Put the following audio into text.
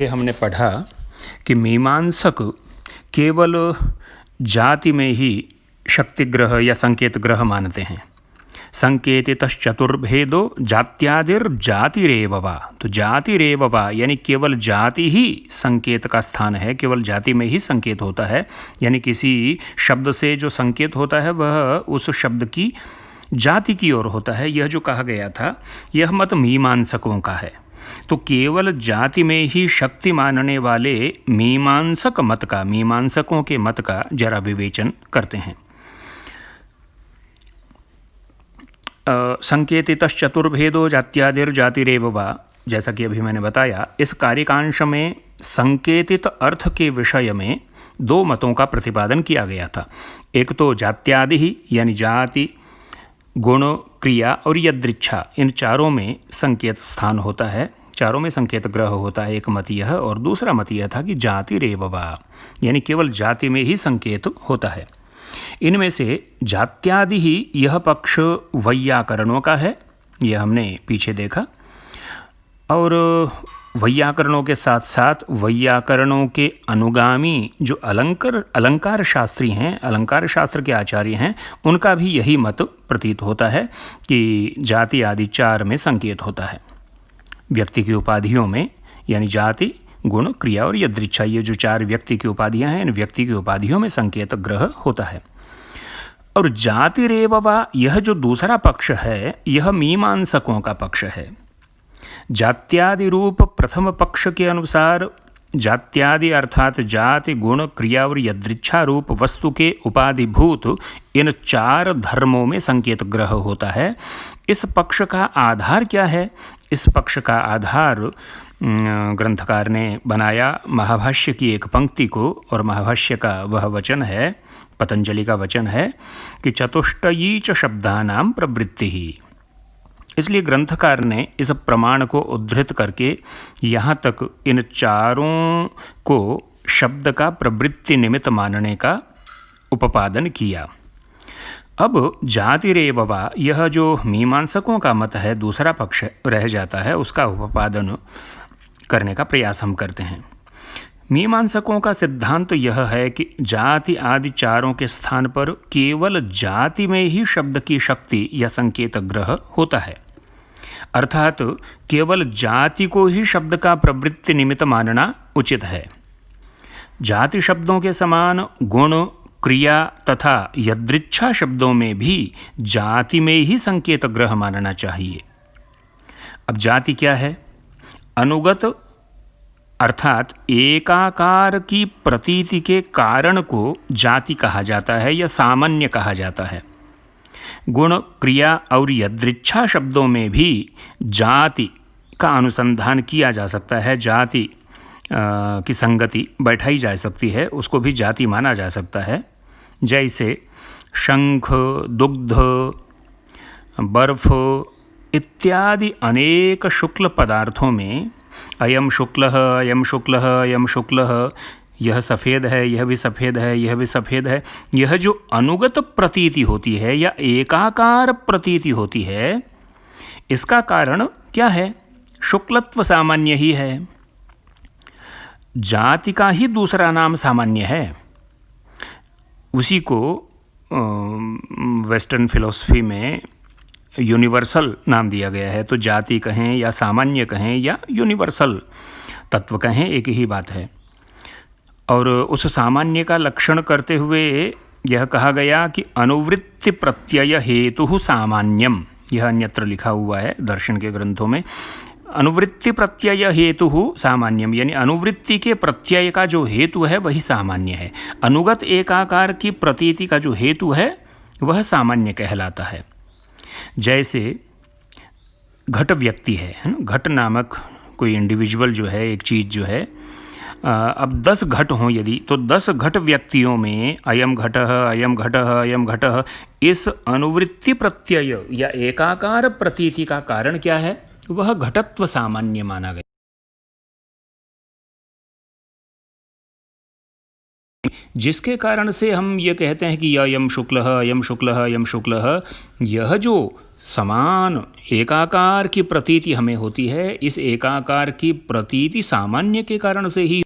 ये हमने पढ़ा कि मीमांसक केवल जाति में ही शक्ति ग्रह या संकेत ग्रह मानते हैं। संकेतितश्चतुर्भेदो जात्यादिर जातिरेव वा। तो जातिरेव वा यानी केवल जाति ही संकेत का स्थान है, केवल जाति में ही संकेत होता है। यानी किसी शब्द से जो संकेत होता है वह उस शब्द की जाति की ओर होता है। यह जो कहा गया था यह मत मीमांसकों का है। तो केवल जाति में ही शक्ति मानने वाले मीमांसक मत का, मीमांसकों के मत का जरा विवेचन करते हैं। संकेतितश्चतुर्भेदो जात्यादिर जातिरेव वा, जैसा कि अभी मैंने बताया, इस कारिकांश में संकेतित अर्थ के विषय में दो मतों का प्रतिपादन किया गया था। एक तो जात्यादि ही यानी जाति, गुण, क्रिया और यदृच्छा, इन चारों में संकेत स्थान होता है, चारों में संकेत ग्रह होता है। एक मत यह और दूसरा मत यह था कि जातिरेव वा यानी केवल जाति में ही संकेत होता है। इनमें से जात्यादि ही यह पक्ष वैयाकरणों का है, यह हमने पीछे देखा। और वैयाकरणों के साथ साथ वैयाकरणों के अनुगामी जो अलंकार शास्त्री हैं, अलंकार शास्त्र के आचार्य हैं, उनका भी यही मत प्रतीत होता है कि जाति आदि चार में संकेत होता है। व्यक्ति की उपाधियों में यानी जाति, गुण, क्रिया और यदृच्छा, ये जो चार व्यक्ति की उपाधियां हैं, इन व्यक्ति की उपाधियों में संकेत ग्रह होता है। और जातिरेव वा यह जो दूसरा पक्ष है यह मीमांसकों का पक्ष है। जात्यादि रूप प्रथम पक्ष के अनुसार जात्यादि अर्थात जाति, गुण, क्रिया और यदृच्छा रूप वस्तु के उपाधिभूत इन चार धर्मों में संकेत ग्रह होता है। इस पक्ष का आधार क्या है? इस पक्ष का आधार ग्रंथकार ने बनाया महाभाष्य की एक पंक्ति को, और महाभाष्य का वह वचन है, पतंजलि का वचन है कि चतुष्टयी च शब्दानां प्रवृत्ति ही। इसलिए ग्रंथकार ने इस प्रमाण को उद्धृत करके यहाँ तक इन चारों को शब्द का प्रवृत्ति निमित्त मानने का उपादान किया। अब जातिरेव वा यह जो मीमांसकों का मत है, दूसरा पक्ष रह जाता है, उसका उपादान करने का प्रयास हम करते हैं। मीमांसकों का सिद्धांत यह है कि जाति आदि चारों के स्थान पर केवल जाति में ही शब्द की शक्ति या संकेत ग्रह होता है। अर्थात केवल जाति को ही शब्द का प्रवृत्ति निमित्त मानना उचित है। जाति शब्दों के समान गुण, क्रिया तथा यदृच्छा शब्दों में भी जाति में ही संकेत ग्रह मानना चाहिए। अब जाति क्या है? अनुगत अर्थात एकाकार की प्रतीति के कारण को जाति कहा जाता है या सामान्य कहा जाता है। गुण, क्रिया और यदृच्छा शब्दों में भी जाति का अनुसंधान किया जा सकता है, जाति की संगति बैठाई जा सकती है, उसको भी जाति माना जा सकता है। जैसे शंख, दुग्ध, बर्फ इत्यादि अनेक शुक्ल पदार्थों में अयम शुक्लः, अयम शुक्लः, अयम शुक्लः, यह सफ़ेद है, यह भी सफ़ेद है, यह भी सफ़ेद है, यह जो अनुगत प्रतीति होती है या एकाकार प्रतीति होती है, इसका कारण क्या है? शुक्लत्व सामान्य ही है। जाति का ही दूसरा नाम सामान्य है। उसी को वेस्टर्न फिलॉसफी में यूनिवर्सल नाम दिया गया है। तो जाति कहें या सामान्य कहें या यूनिवर्सल तत्व कहें, एक ही बात है। और उस सामान्य का लक्षण करते हुए यह कहा गया कि अनुवृत्ति प्रत्यय हेतु सामान्यम, यह अन्यत्र लिखा हुआ है दर्शन के ग्रंथों में। अनुवृत्ति प्रत्यय हेतु सामान्यम यानी अनुवृत्ति के प्रत्यय का जो हेतु है वही सामान्य है। अनुगत एकाकार की प्रतीति का जो हेतु है वह सामान्य कहलाता है। जैसे घट व्यक्ति है ना, घट नामक कोई इंडिविजुअल जो है, एक चीज़ जो है, अब 10 घट हों यदि, तो 10 घट व्यक्तियों में अयम घटः, अयम घटः, अयम घटः, इस अनुवृत्ति प्रत्यय या एकाकार प्रतीति का कारण क्या है? वह घटत्व सामान्य माना गया। जिसके कारण से हम ये कहते हैं कि अयम शुक्लः, अयम शुक्लः, अयम शुक्लः, यह जो समान एकाकार की प्रतीति हमें होती है, इस एकाकार की प्रतीति सामान्य के कारण से ही